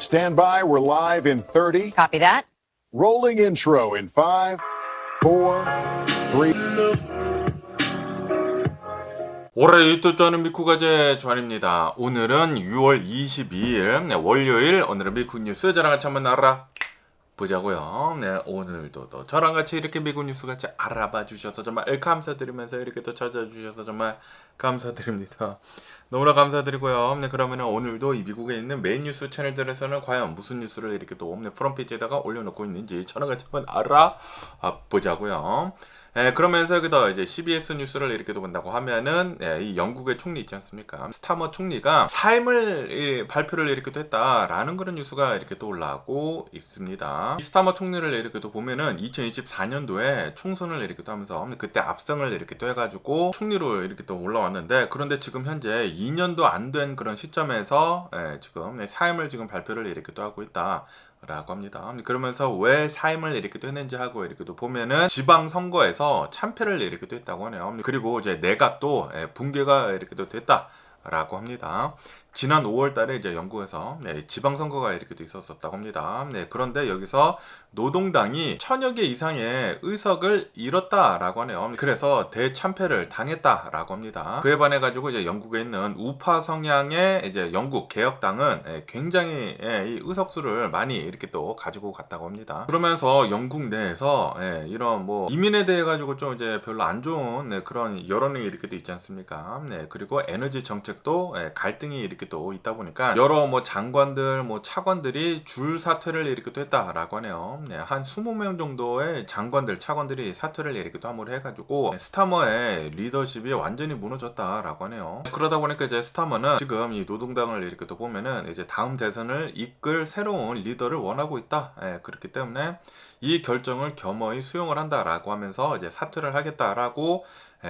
Stand by, we're live in 30. Copy that. Rolling intro in 5, 4, 3. 올해 유튜브 저는 미쿠가제 주한입니다. 오늘은 6월 22일 월요일. 오늘은 미국 뉴스 저랑 같이 한번 알아보자고요. 네, 오늘도 또 저랑 같이 이렇게 미국 뉴스 같이 알아봐 주셔서 정말 감사드리면서 이렇게 또 찾아주셔서 정말 감사드립니다. 너무나 감사드리고요. 네, 그러면은 오늘도 이 미국에 있는 메인 뉴스 채널들에서는 과연 무슨 뉴스를 이렇게 또 프론페이지에다가 올려놓고 있는지 저랑 같이 한번 알아보자고요. 그러면서 여기다 이제 CBS 뉴스를 이렇게 또 본다고 하면은 이 영국의 총리 있지 않습니까? 스타머 총리가 사임을 발표를 이렇게 또 했다라는 그런 뉴스가 이렇게 또 올라오고 있습니다. 이 스타머 총리를 이렇게 또 보면은 2024년도에 총선을 이렇게 또 하면서 그때 압승을 이렇게 또 해가지고 총리로 이렇게 또 올라왔는데, 그런데 지금 현재 2년도 안 된 그런 시점에서 지금 사임을 지금 발표를 이렇게 또 하고 있다 라고 합니다. 그러면서 왜 사임을 이렇게 또 했는지 하고 이렇게 또 보면은 지방선거에서 참패를 이렇게 또 했다고 하네요. 그리고 이제 내각도 붕괴가 이렇게 또 됐다라고 합니다. 지난 5월 달에 이제 영국에서 지방선거가 이렇게 또 있었었다고 합니다. 그런데 여기서 노동당이 1000여 개 이상의 의석을 잃었다라고 하네요. 그래서 대참패를 당했다라고 합니다. 그에 반해 가지고 이제 영국에 있는 우파 성향의 이제 영국 개혁당은 굉장히 이 의석수를 많이 이렇게 또 가지고 갔다고 합니다. 그러면서 영국 내에서 이런 뭐 이민에 대해 가지고 좀 이제 별로 안 좋은 그런 여론이 이렇게 또 있지 않습니까? 그리고 에너지 정책도 갈등이 이렇게 또 있다 보니까 여러 뭐 장관들 뭐 차관들이 줄 사퇴를 이렇게 또 했다라고 하네요. 한 20명 정도의 장관들 차관들이 사퇴를 이렇게 또 함으로 해가지고 스타머의 리더십이 완전히 무너졌다라고 하네요. 그러다 보니까 이제 스타머는 지금 이 노동당을 이렇게 또 보면은 이제 다음 대선을 이끌 새로운 리더를 원하고 있다. 그렇기 때문에 이 결정을 겸허히 수용을 한다라고 하면서 이제 사퇴를 하겠다라고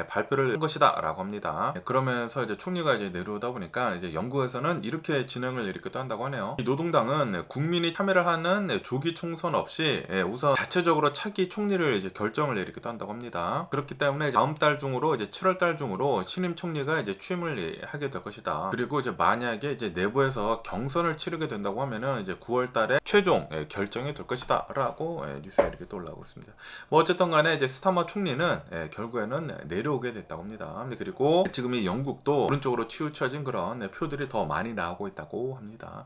발표를 한 것이다 라고 합니다. 그러면서 이제 총리가 이제 내려오다 보니까 이제 영국에서는 이렇게 진행을 이렇게 또 한다고 하네요. 이 노동당은 국민이 참여를 하는 조기 총선 없이 우선 자체적으로 차기 총리를 이제 결정을 이렇게 또 한다고 합니다. 그렇기 때문에 다음 달 중으로 이제 7월 달 중으로 신임 총리가 이제 취임을 하게 될 것이다. 그리고 이제 만약에 이제 내부에서 경선을 치르게 된다고 하면은 이제 9월 달에 최종 결정이 될 것이다 라고 뉴스에 이렇게 또 올라오고 있습니다. 뭐 어쨌든 간에 이제 스타머 총리는 결국에는 내려오게 됐다고 합니다. 그리고 지금 이 영국도 오른쪽으로 치우쳐진 그런 표들이 더 많이 나오고 있다고 합니다.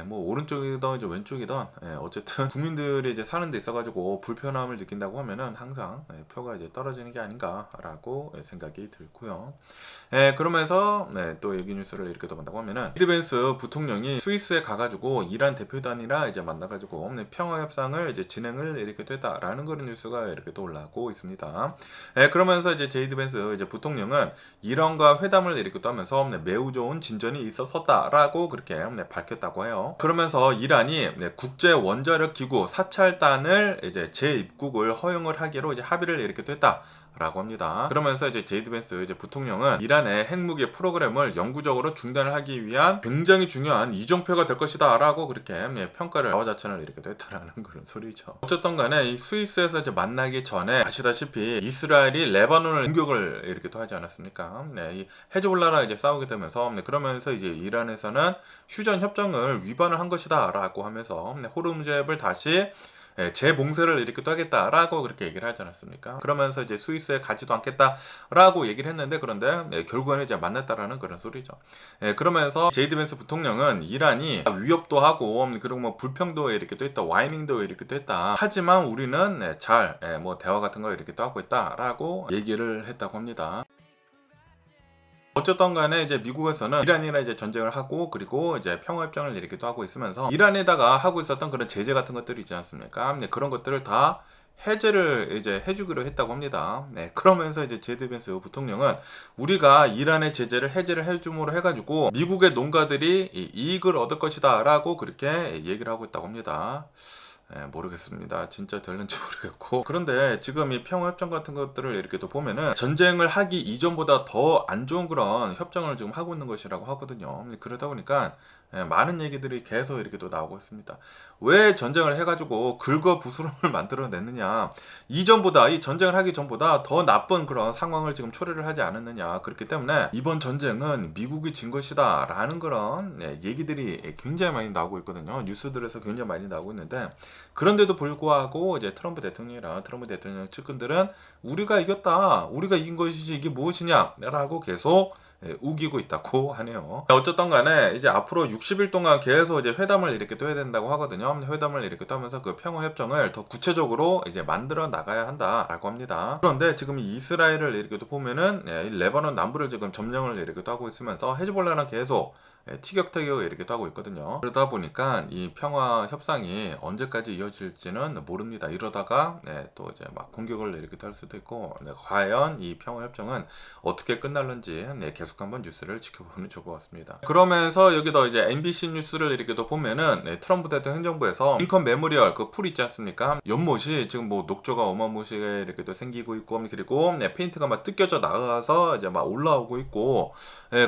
뭐 오른쪽이든 이제 왼쪽이든 어쨌든 국민들이 이제 사는 데 있어가지고 불편함을 느낀다고 하면은 항상 표가 이제 떨어지는 게 아닌가라고 생각이 들고요. 그러면서 또 얘기 뉴스를 이렇게 더 본다고 하면은 제이드 벤스 부통령이 스위스에 가가지고 이란 대표단이랑 이제 만나가지고 평화 협상을 이제 진행을 이렇게 됐다라는 그런 뉴스가 이렇게 또 올라오고 있습니다. 그러면서 이제 제이드 벤스 이제 부통령은 이란과 회담을 이렇게 또 하면서 매우 좋은 진전이 있었다라고 그렇게 밝혔다고 해요. 그러면서 이란이 국제 원자력 기구 사찰단을 이제 재입국을 허용을 하기로 이제 합의를 이렇게 됐다. 라고 합니다. 그러면서 이제 제이드 벤스 이제 부통령은 이란의 핵무기 프로그램을 영구적으로 중단을 하기 위한 굉장히 중요한 이정표가 될 것이다 라고 그렇게 평가를 자화자찬을 이렇게 했다라는 그런 소리죠. 어쨌든 간에 이 스위스에서 이제 만나기 전에 아시다시피 이스라엘이 레바논을 공격을 이렇게 또 하지 않았습니까? 이 헤즈볼라랑 이제 싸우게 되면서 그러면서 이제 이란에서는 휴전 협정을 위반을 한 것이다 라고 하면서 호르무즈heb을 다시 재봉쇄를 이렇게 또 하겠다라고 그렇게 얘기를 하지 않았습니까? 그러면서 이제 스위스에 가지도 않겠다라고 얘기를 했는데, 그런데 결국에는 이제 만났다라는 그런 소리죠. 그러면서 제이드 벤스 부통령은 이란이 위협도 하고 그리고 뭐 불평도 이렇게 또 했다, 와이닝도 이렇게 또 했다. 하지만 우리는 잘 뭐 대화 같은 거 이렇게 또 하고 있다라고 얘기를 했다고 합니다. 어쨌든 간에 이제 미국에서는 이란이랑 이제 전쟁을 하고 그리고 이제 평화협정을 이렇게 또 하고 있으면서 이란에다가 하고 있었던 그런 제재 같은 것들이 있지 않습니까? 그런 것들을 다 해제를 이제 해주기로 했다고 합니다. 그러면서 이제 제이드 벤스 부통령은 우리가 이란의 제재를 해제를 해줌으로 해가지고 미국의 농가들이 이익을 얻을 것이다 라고 그렇게 얘기를 하고 있다고 합니다. 모르겠습니다. 진짜 될는지 모르겠고. 그런데 지금 이 평화협정 같은 것들을 이렇게 또 보면은 전쟁을 하기 이전보다 더 안 좋은 그런 협정을 지금 하고 있는 것이라고 하거든요. 그러다 보니까 많은 얘기들이 계속 이렇게 또 나오고 있습니다. 왜 전쟁을 해가지고 긁어 부스럼을 만들어냈느냐, 이 전쟁을 하기 전보다 더 나쁜 그런 상황을 지금 초래를 하지 않았느냐, 그렇기 때문에 이번 전쟁은 미국이 진 것이다 라는 그런 얘기들이 굉장히 많이 나오고 있거든요. 뉴스들에서 굉장히 많이 나오고 있는데, 그런데도 불구하고 이제 트럼프 대통령이랑 트럼프 대통령 측근들은 우리가 이겼다, 우리가 이긴 것이지 이게 무엇이냐 라고 계속 우기고 있다고 하네요. 어쨌든 간에 이제 앞으로 60일 동안 계속 이제 회담을 이렇게 또 해야 된다고 하거든요. 회담을 이렇게 또 하면서 그 평화 협정을 더 구체적으로 이제 만들어 나가야 한다라고 합니다. 그런데 지금 이스라엘을 이렇게 또 보면은 레바논 남부를 지금 점령을 이렇게 또 하고 있으면서 헤즈볼라는 계속 티격태격 이렇게 또 하고 있거든요. 그러다 보니까 이 평화 협상이 언제까지 이어질지는 모릅니다. 이러다가 또 이제 막 공격을 이렇게 할 수도 있고, 과연 이 평화 협정은 어떻게 끝날는지 계속 한번 뉴스를 지켜보면 좋을 것 같습니다. 그러면서 여기도 이제 MBC 뉴스를 이렇게 또 보면은 트럼프 대통령 행정부에서 링컨 메모리얼 그 풀 있지 않습니까? 연못이 지금 뭐 녹조가 어마무시하게 이렇게 또 생기고 있고, 그리고 페인트가 막 뜯겨져 나가서 이제 막 올라오고 있고,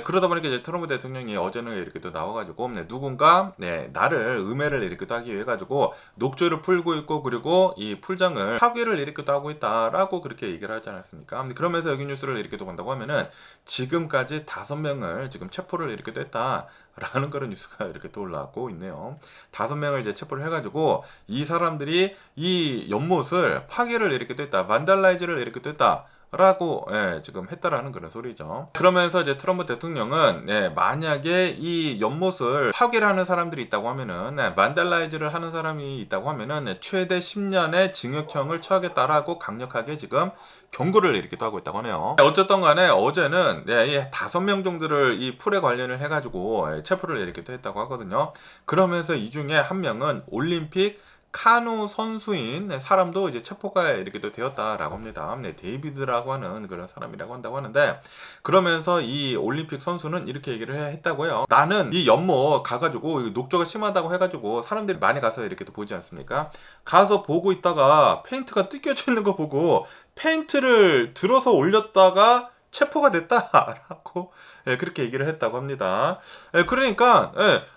그러다 보니까 이제 트럼프 대통령이 어제는 이렇게 또 나와가지고 누군가 나를 음해를 이렇게 또 하기 위해 가지고 녹조를 풀고 있고, 그리고 이 풀장을 파괴를 이렇게 또 하고 있다라고 그렇게 얘기를 하지 않았습니까? 그러면서 여기 뉴스를 이렇게 또 본다고 하면은 지금까지 5명을 지금 체포를 이렇게 또 했다라는 그런 뉴스가 이렇게 또 올라오고 있네요. 5명을 이제 체포를 해가지고 이 사람들이 이 연못을 파괴를 이렇게 또 했다, 반달라이즈를 이렇게 또 했다 라고 지금 했다라는 그런 소리죠. 그러면서 이제 트럼프 대통령은 만약에 이 연못을 파괴를 하는 사람들이 있다고 하면은, 만달라이즈를 하는 사람이 있다고 하면은 최대 10년의 징역형을 처하겠다라고 강력하게 지금 경고를 이렇게 또 하고 있다고 하네요. 어쨌든 간에 어제는 이 5명 정도를 이 풀에 관련을 해가지고 체포를 이렇게 또 했다고 하거든요. 그러면서 이 중에 한 명은 올림픽 카누 선수인 사람도 이제 체포가 이렇게 또 되었다라고 합니다. 데이비드라고 하는 그런 사람이라고 한다고 하는데, 그러면서 이 올림픽 선수는 이렇게 얘기를 했다고요. 나는 이 연못 가가지고 녹조가 심하다고 해가지고 사람들이 많이 가서 이렇게 또 보지 않습니까? 가서 보고 있다가 페인트가 뜯겨져 있는 거 보고 페인트를 들어서 올렸다가 체포가 됐다라고 그렇게 얘기를 했다고 합니다. 그러니까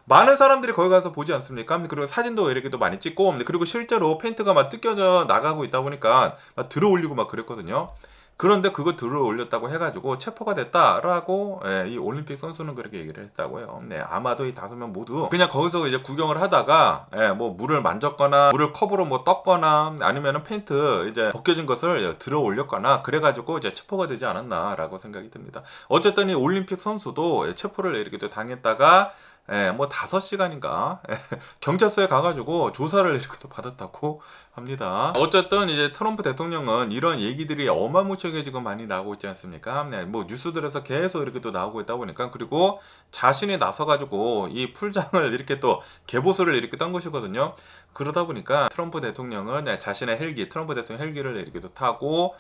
많은 사람들이 거기 가서 보지 않습니까? 그리고 사진도 이렇게 또 많이 찍고, 그리고 실제로 페인트가 막 뜯겨져 나가고 있다 보니까 막 들어 올리고 막 그랬거든요. 그런데 그거 들어 올렸다고 해가지고 체포가 됐다라고 이 올림픽 선수는 그렇게 얘기를 했다고요. 아마도 이 5명 모두 그냥 거기서 이제 구경을 하다가 뭐 물을 만졌거나 물을 컵으로 뭐 떴거나 아니면은 페인트 이제 벗겨진 것을 들어 올렸거나 그래가지고 이제 체포가 되지 않았나라고 생각이 듭니다. 어쨌든 이 올림픽 선수도 체포를 이렇게 또 당했다가 뭐 5시간인가 경찰서에 가가지고 조사를 이렇게 또 받았다고 합니다. 어쨌든 이제 트럼프 대통령은 이런 얘기들이 어마무시하게 지금 많이 나오고 있지 않습니까? 뭐 뉴스들에서 계속 이렇게 또 나오고 있다 보니까, 그리고 자신이 나서가지고 이 풀장을 이렇게 또 개보수를 이렇게 딴 것이거든요. 그러다 보니까 트럼프 대통령은 자신의 트럼프 대통령 헬기를 이렇게 또 타고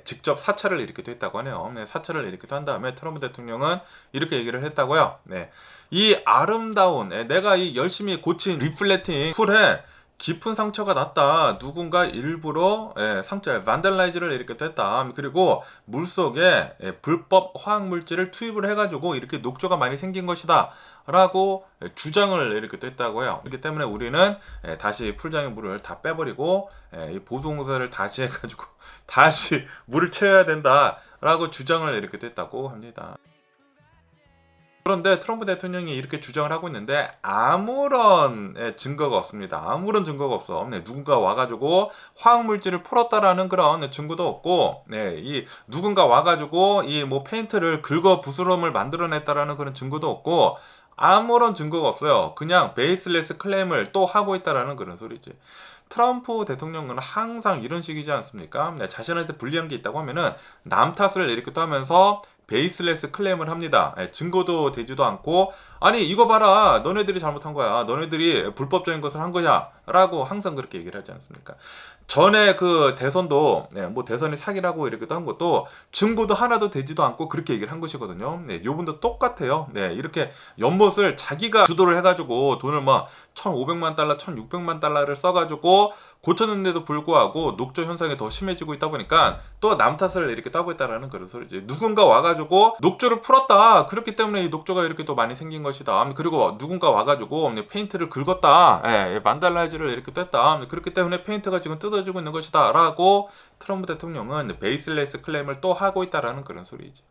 직접 사찰을 이렇게 또 했다고 하네요. 사찰을 이렇게 또 한 다음에 트럼프 대통령은 이렇게 얘기를 했다고요. 이 아름다운 내가 이 열심히 고친 리플레팅 풀에 깊은 상처가 났다. 누군가 일부러 반달라이즈를 이렇게 했다. 그리고 물속에 불법 화학물질을 투입을 해가지고 이렇게 녹조가 많이 생긴 것이다 라고 주장을 이렇게 했다고요. 그렇기 때문에 우리는 다시 풀장의 물을 다 빼버리고 이 보송사를 다시 해가지고 다시 물을 채워야 된다 라고 주장을 이렇게 했다고 합니다. 그런데 트럼프 대통령이 이렇게 주장을 하고 있는데 아무런 증거가 없습니다. 아무런 증거가 없어. 누군가 와가지고 화학물질을 풀었다라는 그런 증거도 없고, 이 누군가 와가지고 이 뭐 페인트를 긁어 부스럼을 만들어냈다라는 그런 증거도 없고, 아무런 증거가 없어요. 그냥 베이스레스 클레임을 또 하고 있다라는 그런 소리지. 트럼프 대통령은 항상 이런 식이지 않습니까? 자신한테 불리한 게 있다고 하면은 남 탓을 이렇게 또 하면서 베이스레스 클레임을 합니다. 증거도 되지도 않고, 아니 이거 봐라, 너네들이 잘못한 거야, 너네들이 불법적인 것을 한 거야 라고 항상 그렇게 얘기를 하지 않습니까? 전에 그 대선도 뭐 대선이 사기라고 이렇게 한 것도 증거도 하나도 되지도 않고 그렇게 얘기를 한 것이거든요. 요분도 똑같아요. 이렇게 연못을 자기가 주도를 해가지고 돈을 막 1,500만 달러, 1,600만 달러를 써가지고 고쳤는데도 불구하고 녹조 현상이 더 심해지고 있다 보니까 또 남 탓을 이렇게 따고 있다라는 그런 소리지. 누군가 와가지고 녹조를 풀었다, 그렇기 때문에 이 녹조가 이렇게 또 많이 생긴 것이다. 그리고 누군가 와가지고 페인트를 긁었다. 반달라이즈를 이렇게 뗐다. 그렇기 때문에 페인트가 지금 뜯어지고 있는 것이다. 라고 트럼프 대통령은 베이슬레스 클레임을 또 하고 있다라는 그런 소리지.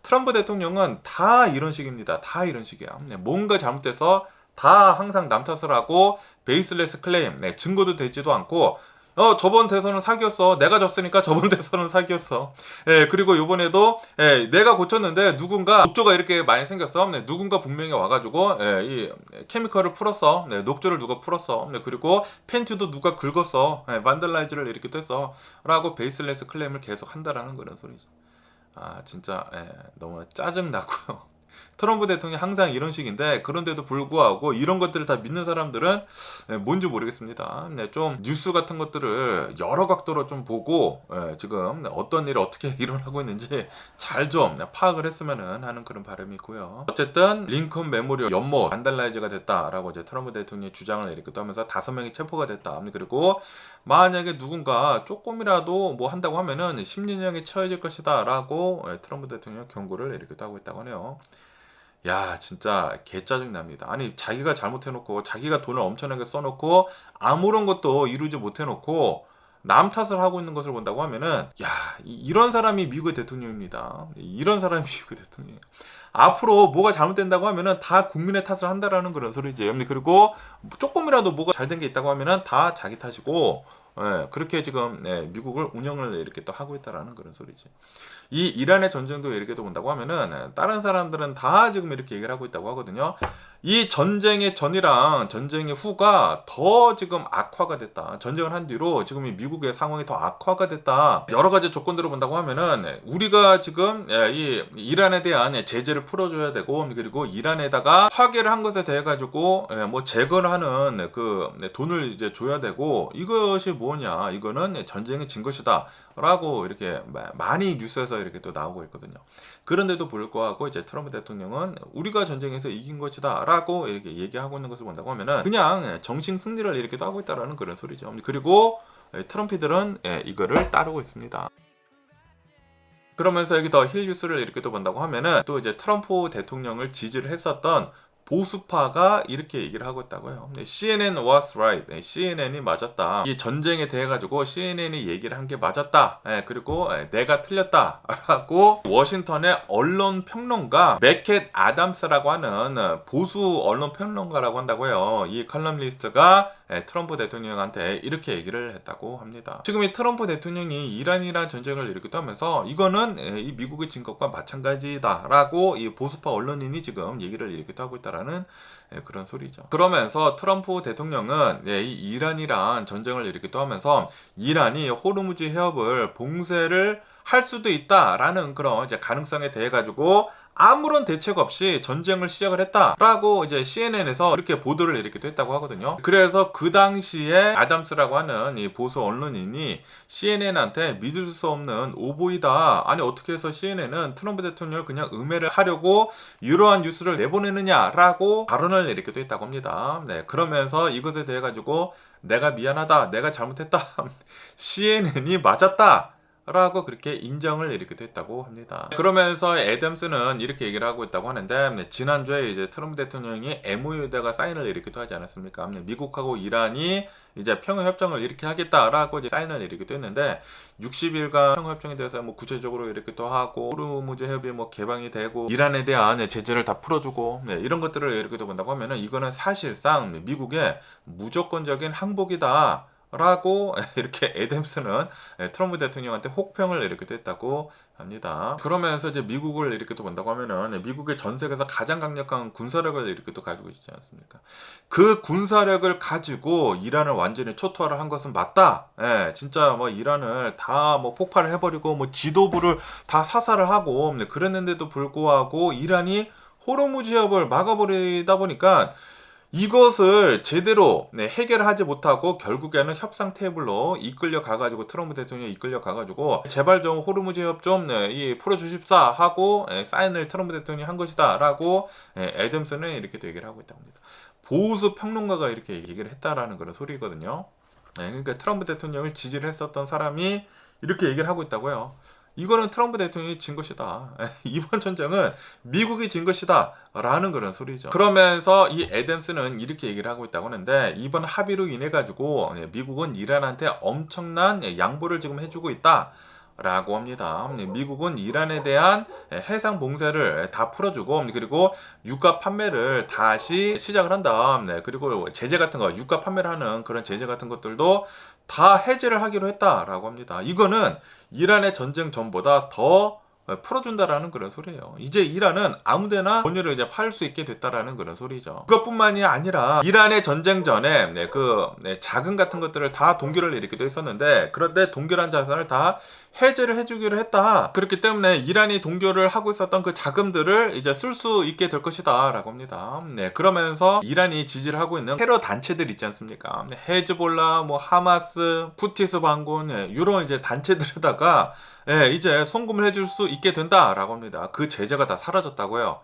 트럼프 대통령은 다 이런 식입니다. 다 이런 식이야. 뭔가 잘못돼서 다 항상 남 탓을 하고 베이슬레스 클레임, 증거도 되지도 않고 저번 대선은 사기였어. 내가 졌으니까 저번 대선은 사기였어. 그리고 이번에도 내가 고쳤는데 누군가 녹조가 이렇게 많이 생겼어. 누군가 분명히 와가지고 이 케미컬을 풀었어. 녹조를 누가 풀었어. 그리고 펜트도 누가 긁었어. 반달라이즈를 이렇게 뗐어. 라고 베이슬레스 클레임을 계속 한다라는 그런 소리죠. 아 진짜 너무 짜증나고요. 트럼프 대통령이 항상 이런 식인데 그런데도 불구하고 이런 것들을 다 믿는 사람들은 뭔지 모르겠습니다. 좀 뉴스 같은 것들을 여러 각도로 좀 보고 지금 어떤 일이 어떻게 일어나고 있는지 잘 좀 파악을 했으면 하는 그런 바람이 있고요. 어쨌든 링컨 메모리얼 연못 반달라이즈가 됐다라고 이제 트럼프 대통령이 주장을 이렇게 하면서 5명이 체포가 됐다. 그리고 만약에 누군가 조금이라도 뭐 한다고 하면은 10년형에 처해질 것이다 라고 트럼프 대통령이 경고를 이렇게 하고 있다고 하네요. 야 진짜 개짜증 납니다. 아니 자기가 잘못해놓고 자기가 돈을 엄청나게 써놓고 아무런 것도 이루지 못해놓고 남 탓을 하고 있는 것을 본다고 하면은 야 이런 사람이 미국의 대통령입니다. 이런 사람이 미국의 대통령이에요. 앞으로 뭐가 잘못된다고 하면은 다 국민의 탓을 한다라는 그런 소리지. 그리고 조금이라도 뭐가 잘 된 게 있다고 하면은 다 자기 탓이고 그렇게 지금 미국을 운영을 이렇게 또 하고 있다라는 그런 소리지. 이 이란의 전쟁도 이렇게 또 본다고 하면은 다른 사람들은 다 지금 이렇게 얘기를 하고 있다고 하거든요. 이 전쟁의 전이랑 전쟁의 후가 더 지금 악화가 됐다. 전쟁을 한 뒤로 지금 이 미국의 상황이 더 악화가 됐다. 여러 가지 조건들을 본다고 하면은 우리가 지금 이 이란에 대한 제재를 풀어줘야 되고 그리고 이란에다가 파괴를 한 것에 대해 가지고 뭐 재건을 하는 그 돈을 이제 줘야 되고 이것이 뭐냐? 이거는 전쟁이 진 것이다. 라고 이렇게 많이 뉴스에서 이렇게 또 나오고 있거든요. 그런데도 불구하고 이제 트럼프 대통령은 우리가 전쟁에서 이긴 것이다 라고 이렇게 얘기하고 있는 것을 본다고 하면은 그냥 정신 승리를 이렇게 하고 있다라는 그런 소리죠. 그리고 트럼피들은 이거를 따르고 있습니다. 그러면서 여기 더 힐 뉴스를 이렇게 또 본다고 하면은 또 이제 트럼프 대통령을 지지를 했었던 보수파가 이렇게 얘기를 하고 있다고요. CNN was right. CNN이 맞았다. 이 전쟁에 대해 가지고 CNN이 얘기를 한 게 맞았다. 그리고 내가 틀렸다. 라고 워싱턴의 언론 평론가 매켓 아담스라고 하는 보수 언론 평론가라고 한다고요. 이 컬럼리스트가 트럼프 대통령한테 이렇게 얘기를 했다고 합니다. 지금 이 트럼프 대통령이 이란이란 전쟁을 이렇게 하면서 이거는 이 미국의 진 것과 마찬가지다라고 이 보수파 언론인이 지금 얘기를 이렇게 하고 있다라는 그런 소리죠. 그러면서 트럼프 대통령은 이 이란이란 전쟁을 이렇게 하면서 이란이 호르무즈 해협을 봉쇄를 할 수도 있다라는 그런 이제 가능성에 대해 가지고 아무런 대책 없이 전쟁을 시작을 했다라고 이제 CNN에서 이렇게 보도를 이렇게 했다고 하거든요. 그래서 그 당시에 아담스라고 하는 이 보수 언론인이 CNN한테 믿을 수 없는 오보이다. 아니 어떻게 해서 CNN은 트럼프 대통령을 그냥 음해를 하려고 이러한 뉴스를 내보내느냐라고 발언을 이렇게 했다고 합니다. 그러면서 이것에 대해 가지고 내가 미안하다. 내가 잘못했다. CNN이 맞았다. 라고 그렇게 인정을 이렇게 됐다고 합니다. 그러면서 애덤스는 이렇게 얘기를 하고 있다고 하는데 지난주에 이제 트럼프 대통령이 MOU에다가 사인을 이렇게 또 하지 않았습니까? 미국하고 이란이 이제 평화협정을 이렇게 하겠다라고 이제 사인을 이렇게 또 했는데 60일간 평화협정에 대해서 뭐 구체적으로 이렇게 또 하고 호르무즈 해협이 뭐 개방이 되고 이란에 대한 제재를 다 풀어주고 이런 것들을 이렇게 또 본다고 하면은 이거는 사실상 미국의 무조건적인 항복이다. 라고 이렇게 애덤스는 트럼프 대통령한테 혹평을 이렇게 했다고 합니다. 그러면서 이제 미국을 이렇게 또 본다고 하면은 미국의 전 세계에서 가장 강력한 군사력을 이렇게 또 가지고 있지 않습니까? 그 군사력을 가지고 이란을 완전히 초토화를 한 것은 맞다. 진짜 뭐 이란을 다 뭐 폭발을 해버리고 뭐 지도부를 다 사살을 하고 그랬는데도 불구하고 이란이 호르무즈 해협을 막아버리다 보니까 이것을 제대로 해결하지 못하고 결국에는 협상 테이블로 이끌려 가가지고 트럼프 대통령이 이끌려 가가지고 제발 좀 호르무즈 해협 좀 풀어주십사 하고 사인을 트럼프 대통령이 한 것이다 라고 애덤스는 이렇게 또 얘기를 하고 있다고 합니다. 보수 평론가가 이렇게 얘기를 했다라는 그런 소리거든요. 그러니까 트럼프 대통령을 지지를 했었던 사람이 이렇게 얘기를 하고 있다고요. 이거는 트럼프 대통령이 진 것이다. 이번 전쟁은 미국이 진 것이다. 라는 그런 소리죠. 그러면서 이 애덤스는 이렇게 얘기를 하고 있다고 하는데, 이번 합의로 인해 가지고 미국은 이란한테 엄청난 양보를 지금 해주고 있다. 라고 합니다. 미국은 이란에 대한 해상 봉쇄를 다 풀어주고, 그리고 유가 판매를 다시 시작을 한다. 그리고 제재 같은 거, 유가 판매를 하는 그런 제재 같은 것들도 다 해제를 하기로 했다라고 합니다. 이거는 이란의 전쟁 전보다 더 풀어준다라는 그런 소리예요. 이제 이란은 아무데나 원유를 이제 팔 수 있게 됐다라는 그런 소리죠. 그것뿐만이 아니라 이란의 전쟁 전에 자금 같은 것들을 다 동결을 이렇게 했었는데, 그런데 동결한 자산을 다 해제를 해주기로 했다. 그렇기 때문에 이란이 동결을 하고 있었던 그 자금들을 이제 쓸 수 있게 될 것이다 라고 합니다. 그러면서 이란이 지지를 하고 있는 테러 단체들 있지 않습니까? 헤즈볼라, 뭐 하마스, 후티스 반군, 이런 이제 단체들에다가 이제 송금을 해줄 수 있게 된다라고 합니다. 그 제재가 다 사라졌다고요.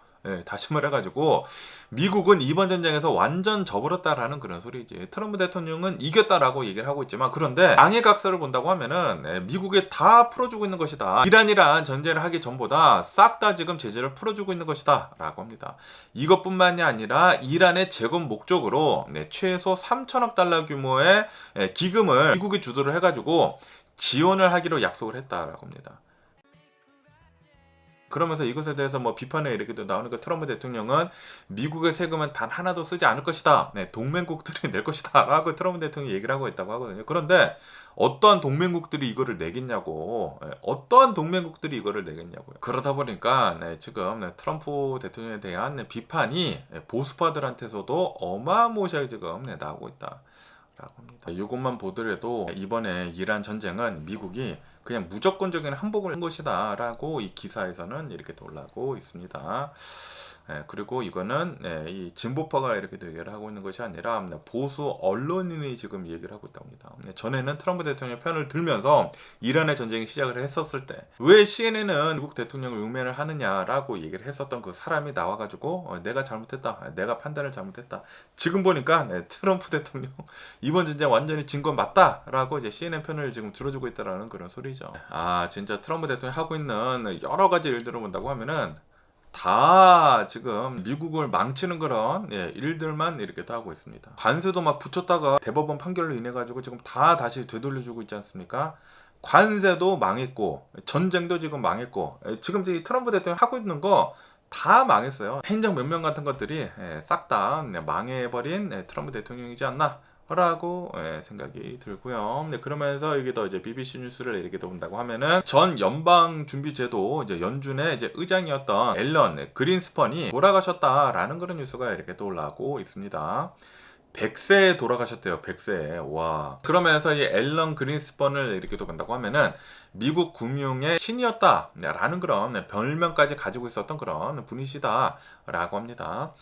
다시 말해가지고 미국은 이번 전쟁에서 완전 져버렸다라는 그런 소리지. 트럼프 대통령은 이겼다라고 얘기를 하고 있지만, 그런데 양의 각서를 본다고 하면은 미국에 다 풀어주고 있는 것이다. 이란이란 전쟁을 하기 전보다 싹 다 지금 제재를 풀어주고 있는 것이다 라고 합니다. 이것뿐만이 아니라 이란의 재건 목적으로 최소 3천억 달러 규모의 기금을 미국이 주도를 해가지고 지원을 하기로 약속을 했다라고 합니다. 그러면서 이것에 대해서 뭐 비판에 이렇게도 나오는 그 트럼프 대통령은 미국의 세금은 단 하나도 쓰지 않을 것이다. 동맹국들이 낼 것이다. 라고 트럼프 대통령이 얘기를 하고 있다고 하거든요. 그런데 어떠한 동맹국들이 이거를 내겠냐고. 어떠한 동맹국들이 이거를 내겠냐고요. 그러다 보니까 지금 트럼프 대통령에 대한 비판이 보수파들한테서도 어마무시하게 지금 나오고 있다. 라고 합니다. 이것만 보더라도 이번에 이란 전쟁은 미국이 그냥 무조건적인 항복을 한 것이다 라고 이 기사에서는 이렇게 올라오고 있습니다. 그리고 이거는 이 진보파가 이렇게 얘기를 하고 있는 것이 아니라 보수 언론인이 지금 얘기를 하고 있다고 합니다. 전에는 트럼프 대통령 편을 들면서 이란의 전쟁이 시작을 했었을 때 왜 CNN은 미국 대통령을 음해를 하느냐라고 얘기를 했었던 그 사람이 나와가지고 내가 잘못했다, 내가 판단을 잘못했다. 지금 보니까 트럼프 대통령 이번 전쟁 완전히 진 건 맞다라고 이제 CNN 편을 지금 들어주고 있다라는 그런 소리죠. 아, 진짜 트럼프 대통령이 하고 있는 여러 가지 일들을 본다고 하면은 다 지금 미국을 망치는 그런 일들만 이렇게 또 하고 있습니다. 관세도 막 붙였다가 대법원 판결로 인해 가지고 지금 다 다시 되돌려주고 있지 않습니까? 관세도 망했고 전쟁도 지금 망했고 지금 이 트럼프 대통령이 하고 있는 거 다 망했어요. 행정 명령 같은 것들이 싹 다 망해버린 트럼프 대통령이지 않나 라고 생각이 들고요. 그러면서 여기 더 이제 BBC 뉴스를 이렇게 본다고 하면은 전 연방준비제도 이제 연준의 이제 의장이었던 앨런 그린스펀이 돌아가셨다라는 그런 뉴스가 이렇게 또 올라오고 있습니다. 100세에 돌아가셨대요. 100세에. 와. 그러면서 이 앨런 그린스펀을 이렇게 또 본다고 하면은 미국 금융의 신이었다라는 그런 별명까지 가지고 있었던 그런 분이시다라고 합니다.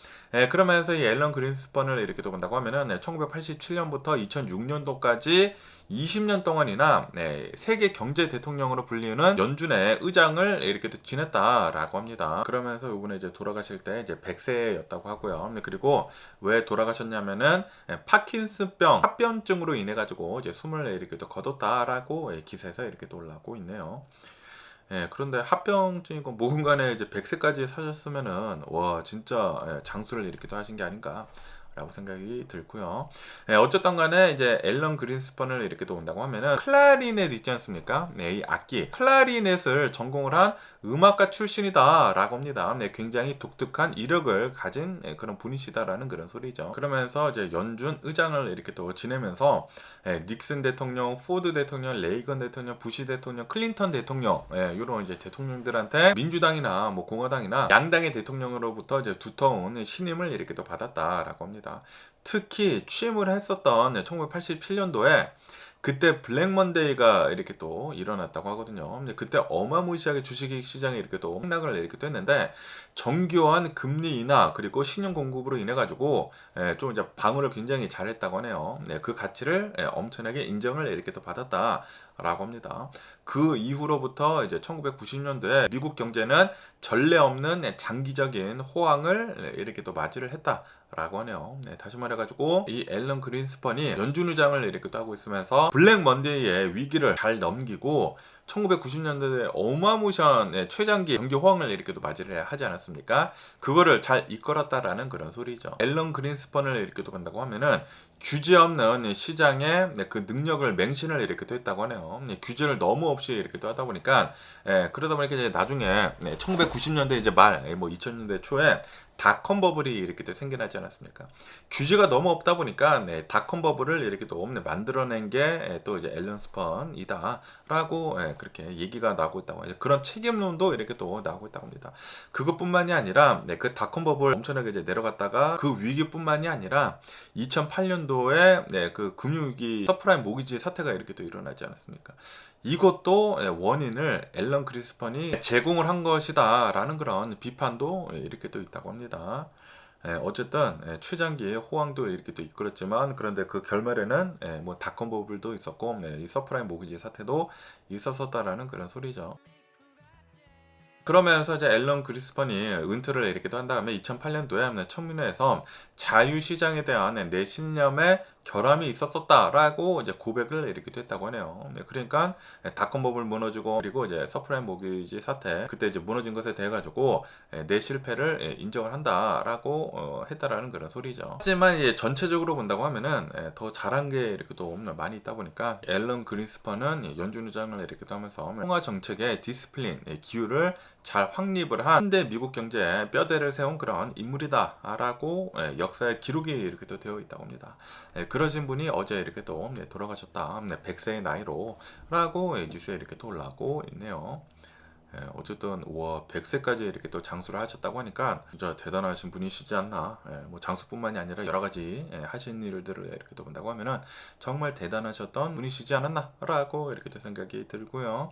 그러면서 이 앨런 그린스펀을 이렇게 또 본다고 하면은 1987년부터 2006년도까지 20년 동안이나 세계 경제 대통령으로 불리는 연준의 의장을 이렇게 지냈다라고 합니다. 그러면서 이번에 이제 돌아가실 때 이제 100세였다고 하고요. 그리고 왜 돌아가셨냐면은 파킨슨병 합병증으로 인해 가지고 이제 숨을 이렇게 또 거뒀다라고 기사에서 이렇게 또 올라오고 있네요. 그런데 합병증이고 뭐군 간에 이제 100세까지 사셨으면은 와 진짜 장수를 이렇게 또 하신 게 아닌가 라고 생각이 들고요. 어쨌든 간에 이제 앨런 그린스펀을 이렇게 또 본다고 하면은 클라리넷 있지 않습니까? 이 악기 클라리넷을 전공을 한 음악가 출신이다 라고 합니다. 굉장히 독특한 이력을 가진 그런 분이시다라는 그런 소리죠. 그러면서 이제 연준 의장을 이렇게 또 지내면서 닉슨 대통령, 포드 대통령, 레이건 대통령, 부시 대통령, 클린턴 대통령 이런 이제 대통령들한테 민주당이나 뭐 공화당이나 양당의 대통령으로부터 이제 두터운 신임을 이렇게 또 받았다라고 합니다. 특히 취임을 했었던 1987년도에 그때 블랙 먼데이가 이렇게 또 일어났다고 하거든요. 근데 그때 어마무시하게 주식시장이 이렇게 또 폭락을 이렇게 또 했는데 정교한 금리 인하 그리고 신용 공급으로 인해 가지고 좀 이제 방어를 굉장히 잘했다고 하네요. 그 가치를 엄청나게 인정을 이렇게 또 받았다라고 합니다. 그 이후로부터 이제 1990년도에 미국 경제는 전례 없는 장기적인 호황을 이렇게 또 맞이를 했다라고 하네요. 다시 말해 결정을 해가지고 이 앨런 그린스펀이 연준의장을 이렇게 또 하고 있으면서 블랙 먼데이의 위기를 잘 넘기고 1990년대에 어마무시한 최장기 경기 호황을 이렇게도 맞이를 하지 않았습니까? 그거를 잘 이끌었다라는 그런 소리죠. 앨런 그린스펀을 이렇게도 본다고 하면은 규제 없는 시장의 그 능력을 맹신을 이렇게 또 했다고 하네요. 규제를 너무 없이 이렇게 또 하다 보니까 그러다 보니까 이제 나중에 1990년대 이제 말, 뭐 2000년대 초에 닷컴 버블이 이렇게 또 생겨나지 않았습니까? 규제가 너무 없다 보니까 닷컴 버블을 이렇게 또 만들어낸 게 또 이제 앨런 스펀이다라고 그렇게 얘기가 나오고 있다고 하죠. 그런 책임론도 이렇게 또 나오고 있다고 합니다. 그것뿐만이 아니라 그 닷컴 버블 엄청나게 이제 내려갔다가 그 위기뿐만이 아니라 2008년도에 그 금융위기 서프라임 모기지 사태가 이렇게 또 일어나지 않았습니까? 이것도 원인을 앨런 그린스펀이 제공을 한 것이다 라는 그런 비판도 이렇게 또 있다고 합니다. 어쨌든 최장기의 호황도 이렇게 또 이끌었지만 그런데 그 결말에는 뭐 닷컴 버블도 있었고 이 서프라임 모기지 사태도 있었다라는 그런 소리죠. 그러면서 이제 앨런 그린스펀이 은퇴를 이렇게 한 다음에 2008년도에 청문회에서 자유시장에 대한 내 신념에 결함이 있었었다라고 이제 고백을 이렇게 했다고 하네요. 그러니까 닷컴 버블 무너지고 그리고 이제 서프라임 모기지 사태 그때 이제 무너진 것에 대해 가지고 내 실패를 인정을 한다라고 했다라는 그런 소리죠. 하지만 이제 전체적으로 본다고 하면은 더 잘한 게 이렇게 또 많이 있다 보니까 앨런 그린스펀은 연준의장을 이렇게 하면서 통화 정책의 디스플린 기율을 잘 확립을 한 현대 미국 경제에 뼈대를 세운 그런 인물이다라고 역사의 기록이 이렇게 또 되어 있다고 합니다. 그러신 분이 어제 이렇게 또 돌아가셨다. 100세의 나이로라고 뉴스에 이렇게 또 올라오고 있네요. 어쨌든 100세까지 이렇게 또 장수를 하셨다고 하니까 진짜 대단하신 분이시지 않나. 뭐 장수뿐만이 아니라 여러 가지 하신 일들을 이렇게 또 본다고 하면은 정말 대단하셨던 분이시지 않았나라고 이렇게 또 생각이 들고요.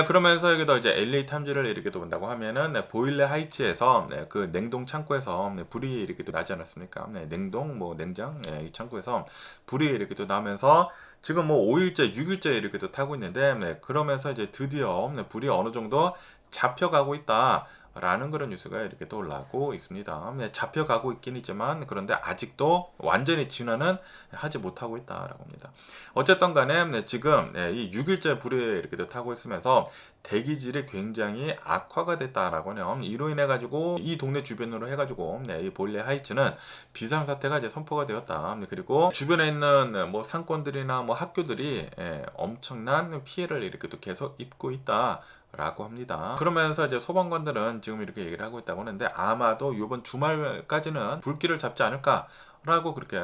그러면서 여기도 이제 LA 탐지를 이렇게 또 본다고 하면은 보일레 하이츠에서 그 냉동 창고에서 불이 이렇게 또 나지 않았습니까? 냉동 뭐 냉장 이 창고에서 불이 이렇게 또 나면서 지금 뭐 5일째, 6일째 이렇게 또 타고 있는데 그러면서 이제 드디어 불이 어느 정도 잡혀가고 있다라는 그런 뉴스가 이렇게 또 올라오고 있습니다. 잡혀가고 있긴 있지만 그런데 아직도 완전히 진화는 하지 못하고 있다라고 합니다. 어쨌든 간에 지금 이 6일째 불이 이렇게 또 타고 있으면서 대기질이 굉장히 악화가 됐다라고 하네요. 이로 인해 가지고 이 동네 주변으로 해가지고 이 보일레 하이츠는 비상사태가 이제 선포가 되었다. 그리고 주변에 있는 뭐 상권들이나 뭐 학교들이 엄청난 피해를 이렇게 또 계속 입고 있다. 라고 합니다. 그러면서 이제 소방관들은 지금 이렇게 얘기를 하고 있다고 하는데 아마도 이번 주말까지는 불길을 잡지 않을까 라고 그렇게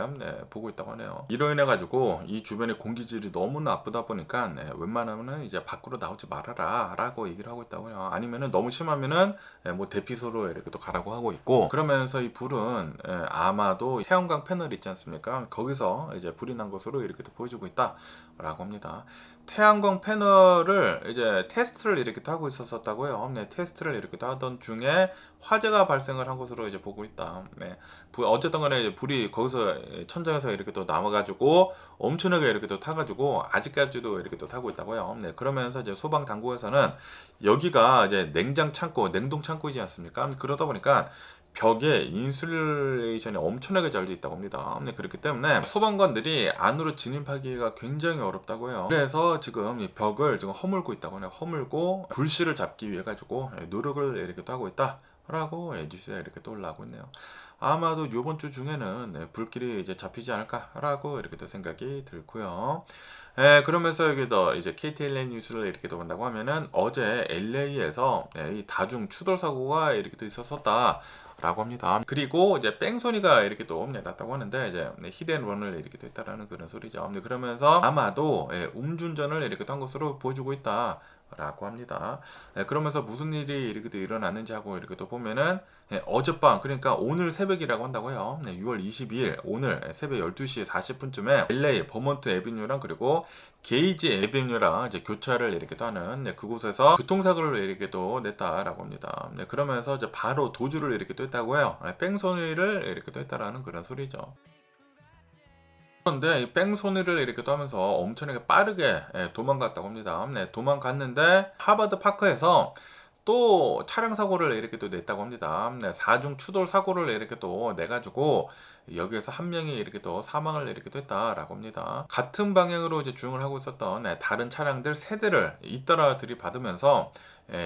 보고 있다고 하네요. 이로 인해 가지고 이 주변의 공기질이 너무 나쁘다 보니까 웬만하면은 이제 밖으로 나오지 말아라 라고 얘기를 하고 있다고 해요. 아니면은 너무 심하면은 뭐 대피소로 이렇게 또 가라고 하고 있고 그러면서 이 불은 아마도 태양광 패널 있지 않습니까? 거기서 이제 불이 난 것으로 이렇게 또 보여주고 있다 라고 합니다. 태양광 패널을 이제 테스트를 이렇게 또 하고 있었다고 해요. 테스트를 이렇게 또 하던 중에 화재가 발생을 한 것으로 이제 보고 있다. 어쨌든 간에 이제 불이 거기서 천장에서 이렇게 또 남아가지고 엄청나게 이렇게 또 타가지고 아직까지도 이렇게 또 타고 있다고 해요. 그러면서 이제 소방 당국에서는 여기가 이제 냉장 창고, 냉동 창고이지 않습니까? 그러다 보니까 벽에 인슐레이션이 엄청나게 잘 되어 있다고 합니다. 그렇기 때문에 소방관들이 안으로 진입하기가 굉장히 어렵다고 해요. 그래서 지금 이 벽을 지금 허물고 있다고 해요. 허물고 불씨를 잡기 위해 가지고 노력을 이렇게 또 하고 있다. 라고 뉴스에 이렇게 또 올라오고 있네요. 아마도 이번 주 중에는 불길이 이제 잡히지 않을까라고 이렇게 또 생각이 들고요. 그러면서 여기도 이제 KTLA 뉴스를 이렇게 또 본다고 하면은 어제 LA에서 이 다중 추돌 사고가 이렇게 또 있었었다. 라고 합니다. 그리고 이제 뺑소니가 이렇게 또 났다고 하는데 이제 히트앤런을 이렇게 됐다라는 그런 소리죠. 그러면서 아마도 음주운전을 이렇게 한 것으로 보여주고 있다. 라고 합니다. 그러면서 무슨 일이 이렇게 또 일어났는지 하고 이렇게 또 보면은 어젯밤 그러니까 오늘 새벽이라고 한다고 해요. 6월 22일 오늘 새벽 12시 40분쯤에 LA 버몬트 애비뉴랑 그리고 게이지 애비뉴랑 이제 교차를 이렇게 또 하는 그곳에서 교통사고를 이렇게 또 냈다라고 합니다. 그러면서 이제 바로 도주를 이렇게 또 했다고 해요. 뺑소니를 이렇게 또 했다라는 그런 소리죠. 그런데 이 뺑소니를 이렇게 또 하면서 엄청나게 빠르게 도망갔다고 합니다. 도망갔는데 하버드 파크에서 또 차량 사고를 이렇게 또 냈다고 합니다. 4중 추돌 사고를 이렇게 또 내가지고 여기에서 한 명이 이렇게 또 사망을 이렇게 됐다라고 합니다. 같은 방향으로 이제 주행을 하고 있었던 다른 차량들 세 대를 잇따라 들이받으면서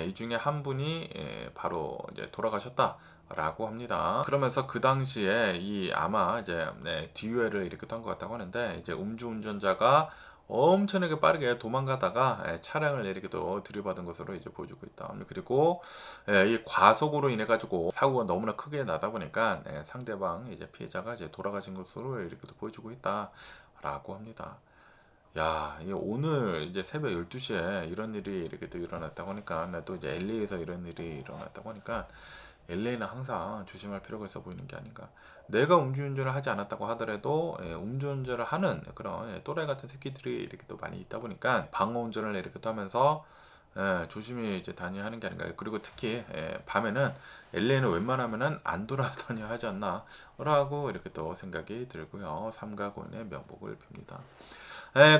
이 중에 한 분이 바로 이제 돌아가셨다라고 합니다. 그러면서 그 당시에 이 아마 이제 뒤유회를 이렇게 한 것 같다고 하는데, 이제 음주운전자가 엄청나게 빠르게 도망가다가 차량을 이렇게 또 들이받은 것으로 이제 보여주고 있다. 그리고 이 과속으로 인해 가지고 사고가 너무나 크게 나다 보니까 상대방 이제 피해자가 이제 돌아가신 것으로 이렇게 또 보여주고 있다라고 합니다. 야, 이게 오늘 이제 새벽 12시에 이런 일이 이렇게 또 일어났다고 하니까, 또 이제 LA에서 이런 일이 일어났다고 하니까 LA는 항상 조심할 필요가 있어 보이는 게 아닌가. 내가 음주운전을 하지 않았다고 하더라도 음주운전을 하는 그런 또라이 같은 새끼들이 이렇게 또 많이 있다 보니까 방어운전을 이렇게 또 하면서 조심히 이제 다녀야 하는 게 아닌가. 그리고 특히 밤에는 LA는 웬만하면은 안 돌아다녀야 하지 않나 라고 이렇게 또 생각이 들고요. 삼가 고인의 명복을 빕니다.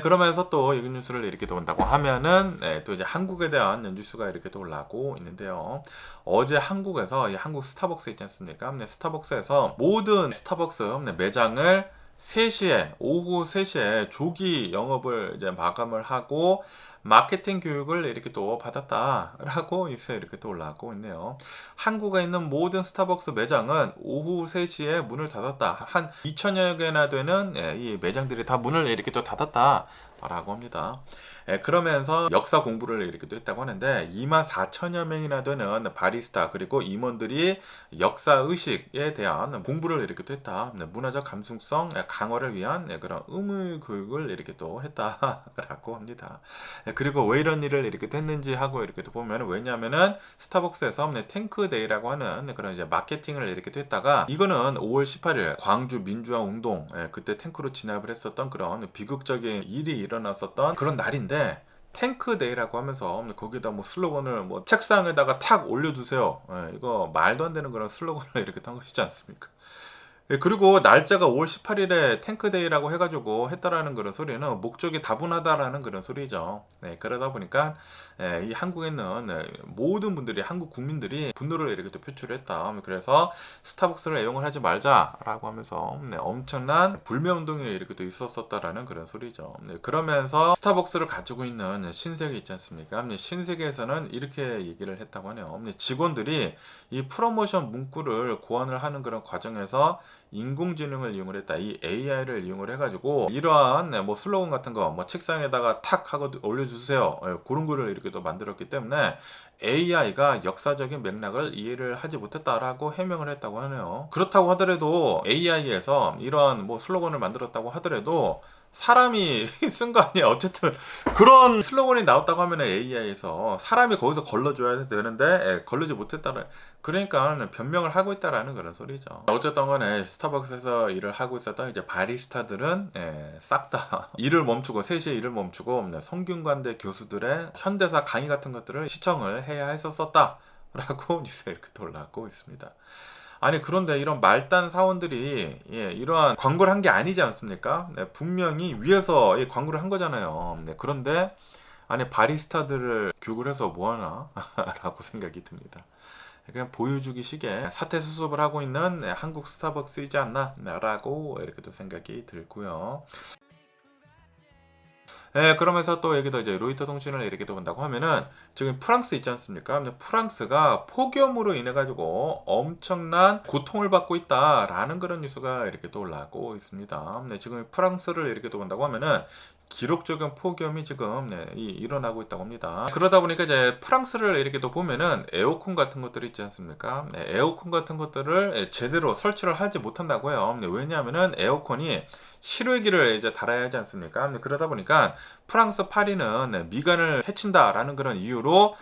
그러면서 또 이 뉴스를 이렇게 또 본다고 하면은 또 이제 한국에 대한 뉴스가 이렇게 또 올라오고 있는데요. 어제 한국에서 이 한국 스타벅스 있지 않습니까? 스타벅스에서 모든 스타벅스 매장을 3시에, 오후 3시에 조기 영업을 이제 마감을 하고 마케팅 교육을 이렇게 또 받았다라고 뉴스에 이렇게 또 올라오고 있네요. 한국에 있는 모든 스타벅스 매장은 오후 3시에 문을 닫았다. 한 2,000여 개나 되는 이 매장들이 다 문을 이렇게 또 닫았다라고 합니다. 그러면서 역사 공부를 이렇게 또 했다고 하는데, 24,000여 명이나 되는 바리스타 그리고 임원들이 역사 의식에 대한 공부를 이렇게 또 했다. 문화적 감수성 강화를 위한 그런 의무 교육을 이렇게 또 했다라고 합니다. 그리고 왜 이런 일을 이렇게 했는지 하고 이렇게 또 보면, 왜냐하면은 스타벅스에서 탱크데이라고 하는 그런 이제 마케팅을 이렇게 또 했다가, 이거는 5월 18일 광주 민주화 운동 그때 탱크로 진압을 했었던 그런 비극적인 일이 일어났었던 그런 날인데, 탱크데이라고 하면서 거기다 뭐 슬로건을 뭐 책상에다가 탁 올려주세요. 이거 말도 안 되는 그런 슬로건을 이렇게 한 것이지 않습니까? 그리고 날짜가 5월 18일에 탱크데이라고 해가지고 했다라는 그런 소리는 목적이 다분하다라는 그런 소리죠. 그러다 보니까 이 한국에 있는 모든 분들이, 한국 국민들이 분노를 이렇게 또 표출했다. 그래서 스타벅스를 애용을 하지 말자라고 하면서 엄청난 불매운동이 이렇게 또 있었었다라는 그런 소리죠. 그러면서 스타벅스를 가지고 있는 신세계 있지 않습니까? 신세계에서는 이렇게 얘기를 했다고 하네요. 직원들이 이 프로모션 문구를 고안을 하는 그런 과정에서 인공지능을 이용을 했다. 이 AI를 이용을 해가지고 이러한 뭐 슬로건 같은 거 뭐 책상에다가 탁 하고 올려주세요. 그런 거를 이렇게 또 만들었기 때문에 AI가 역사적인 맥락을 이해를 하지 못했다라고 해명을 했다고 하네요. 그렇다고 하더라도 AI에서 이러한 뭐 슬로건을 만들었다고 하더라도 사람이 쓴 거 아니야. 어쨌든 그런 슬로건이 나왔다고 하면 AI에서 사람이 거기서 걸러줘야 되는데 걸르지 못했다는, 그러니까 변명을 하고 있다라는 그런 소리죠. 어쨌든 간에 스타벅스에서 일을 하고 있었던 이제 바리스타들은 싹 다 일을 멈추고, 3시에 일을 멈추고 성균관대 교수들의 현대사 강의 같은 것들을 시청을 해야 했었다라고 뉴스에 이렇게 올라오고 있습니다. 아니, 그런데 이런 말단 사원들이 이러한 광고를 한 게 아니지 않습니까? 분명히 위에서 광고를 한 거잖아요. 그런데 아니, 바리스타들을 교육을 해서 뭐하나 라고 생각이 듭니다. 그냥 보여주기 식의 사태 수습을 하고 있는 한국 스타벅스이지 않나 라고 이렇게 또 생각이 들고요. 그러면서 또 여기도 이제 로이터 통신을 이렇게 또 본다고 하면은, 지금 프랑스 있지 않습니까? 프랑스가 폭염으로 인해 가지고 엄청난 고통을 받고 있다라는 그런 뉴스가 이렇게 또 올라오고 있습니다. 지금 프랑스를 이렇게 또 본다고 하면은 기록적인 폭염이 지금 일어나고 있다고 합니다. 그러다 보니까 이제 프랑스를 이렇게 또 보면은 에어컨 같은 것들이 있지 않습니까? 에어컨 같은 것들을 제대로 설치를 하지 못한다고 해요. 왜냐하면은 에어컨이 실외기를 이제 달아야 하지 않습니까? 그러다 보니까 프랑스 파리는 미간을 해친다라는 그런 이유로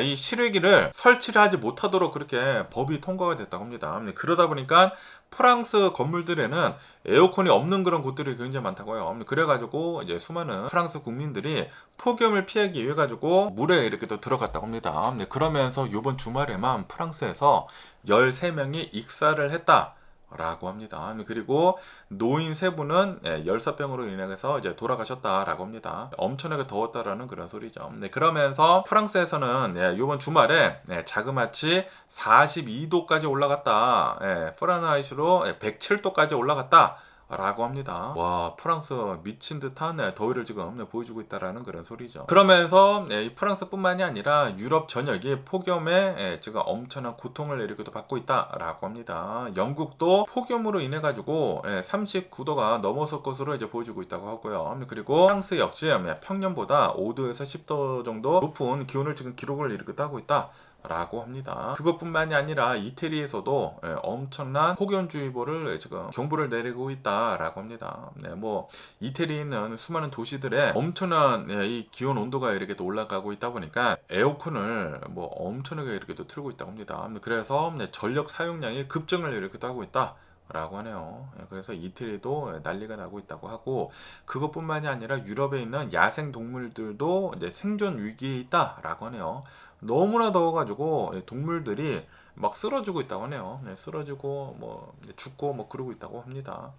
이 실외기를 설치를 하지 못하도록 그렇게 법이 통과가 됐다고 합니다. 그러다 보니까 프랑스 건물들에는 에어컨이 없는 그런 곳들이 굉장히 많다고 해요. 그래가지고 이제 수많은 프랑스 국민들이 폭염을 피하기 위해 가지고 물에 이렇게 또 들어갔다고 합니다. 그러면서 이번 주말에만 프랑스에서 13명이 익사를 했다 라고 합니다. 그리고 노인 세 분은 열사병으로 인해서 이제 돌아가셨다라고 합니다. 엄청나게 더웠다라는 그런 소리죠. 네, 그러면서 프랑스에서는 이번 주말에 자그마치 42도까지 올라갔다. 파렌하이트로 107도까지 올라갔다. 라고 합니다. 와, 프랑스 미친 듯한 더위를 지금 보여주고 있다라는 그런 소리죠. 그러면서 이 프랑스뿐만이 아니라 유럽 전역이 폭염에 지금 엄청난 고통을 일으키도 받고 있다라고 합니다. 영국도 폭염으로 인해 가지고 39도가 넘어설 것으로 이제 보여주고 있다고 하고요. 그리고 프랑스 역시 평년보다 5도에서 10도 정도 높은 기온을 지금 기록을 일으키도 하고 있다. 라고 합니다. 그것뿐만이 아니라 이태리에서도 엄청난 폭염주의보를 지금 경보를 내리고 있다라고 합니다. 뭐 이태리에 있는 수많은 도시들에 엄청난 이 기온 온도가 이렇게 또 올라가고 있다 보니까 에어컨을 뭐 엄청나게 이렇게 또 틀고 있다고 합니다. 그래서 전력 사용량이 급증을 이렇게 또 하고 있다. 라고 하네요. 그래서 이태리도 난리가 나고 있다고 하고, 그것뿐만이 아니라 유럽에 있는 야생 동물들도 이제 생존 위기에 있다라고 하네요. 너무나 더워가지고 동물들이 막 쓰러지고 있다고 하네요. 쓰러지고 뭐 죽고 뭐 그러고 있다고 합니다.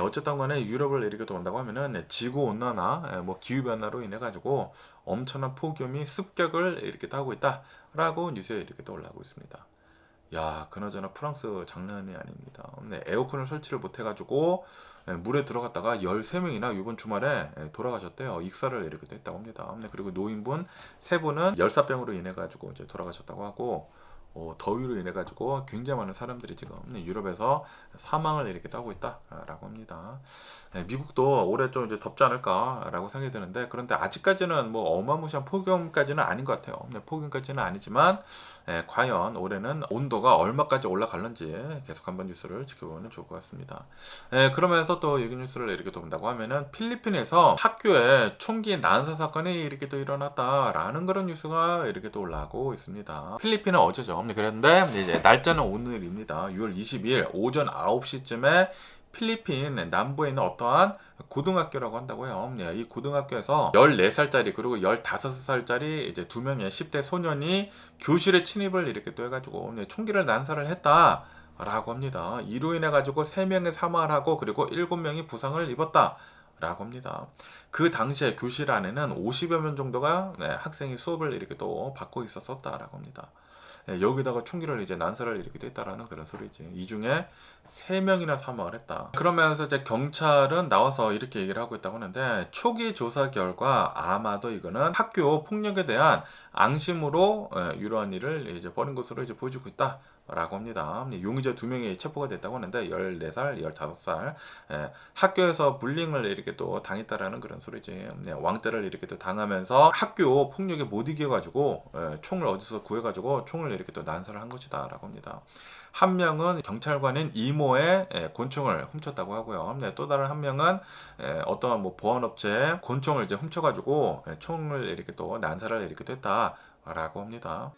어쨌든 간에 유럽을 이렇게 돈다고 하면은 지구 온난화, 뭐 기후 변화로 인해 가지고 엄청난 폭염이 습격을 이렇게 하고 있다라고 뉴스에 이렇게 또 올라오고 있습니다. 야, 그나저나 프랑스 장난이 아닙니다. 에어컨을 설치를 못해가지고 물에 들어갔다가 13명이나 이번 주말에 돌아가셨대요. 익사를 이렇게 했다고 합니다. 그리고 노인분 3분은 열사병으로 인해가지고 이제 돌아가셨다고 하고, 더위로 인해가지고 굉장히 많은 사람들이 지금 유럽에서 사망을 이렇게 하고 있다라고 합니다. 미국도 올해 좀 이제 덥지 않을까라고 생각이 드는데, 그런데 아직까지는 뭐 어마무시한 폭염까지는 아닌 것 같아요. 폭염까지는 아니지만 과연 올해는 온도가 얼마까지 올라갈는지 계속 한번 뉴스를 지켜보면 좋을 것 같습니다. 그러면서 또 여기 뉴스를 이렇게 또 본다고 하면은 필리핀에서 학교에 총기 난사 사건이 이렇게 또 일어났다라는 그런 뉴스가 이렇게 또 올라오고 있습니다. 필리핀은 어제죠. 그런데 이제 날짜는 오늘입니다. 6월 22일 오전 9시쯤에 필리핀 남부에 있는 어떠한 고등학교라고 한다고요. 이 고등학교에서 14살짜리 그리고 15살짜리 이제 2명의 10대 소년이 교실에 침입을 이렇게 또 해가지고 총기를 난사를 했다라고 합니다. 이로 인해 가지고 3명이 사망을 하고 그리고 7명이 부상을 입었다. 라고 합니다. 그 당시에 교실 안에는 50여 명 정도가 학생이 수업을 이렇게 또 받고 있었다라고 합니다. 여기다가 총기를 이제 난사를 이렇게 됐다라는 그런 소리지. 이 중에 3명이나 사망을 했다. 그러면서 이제 경찰은 나와서 이렇게 얘기를 하고 있다고 하는데, 초기 조사 결과 아마도 이거는 학교 폭력에 대한 앙심으로 이러한 일을 이제 벌인 것으로 이제 보여주고 있다. 라고 합니다. 용의자 2명이 체포가 됐다고 하는데 14살, 15살 학교에서 불링을 이렇게 또 당했다라는 그런 소리지. 왕따를 이렇게 또 당하면서 학교 폭력에 못 이겨가지고 총을 어디서 구해가지고 총을 이렇게 또 난사를 한 것이다 라고 합니다. 한 명은 경찰관인 이모의 권총을 훔쳤다고 하고요. 또 다른 한 명은 어떤 뭐 보안업체에 권총을 이제 훔쳐가지고 총을 이렇게 또 난사를 이렇게 됐다라고 합니다.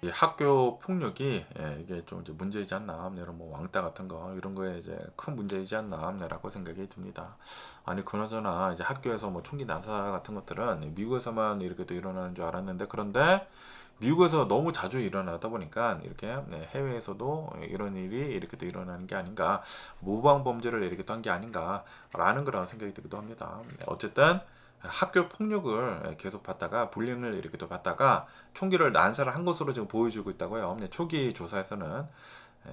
이 학교 폭력이 이게 좀 이제 문제이지 않나, 이런 뭐 왕따 같은 거 이런 거에 이제 큰 문제이지 않나라고 생각이 듭니다. 아니 그나저나 이제 학교에서 뭐 총기 난사 같은 것들은 미국에서만 이렇게 또 일어나는 줄 알았는데, 그런데 미국에서 너무 자주 일어나다 보니까 이렇게 해외에서도 이런 일이 이렇게 또 일어나는 게 아닌가, 모방 범죄를 이렇게 또 한 게 아닌가라는 그런 생각이 들기도 합니다. 어쨌든 학교 폭력을 계속 받다가 불링을 이렇게 또 받다가 총기를 난사를 한 것으로 지금 보여주고 있다고요. 초기 조사에서는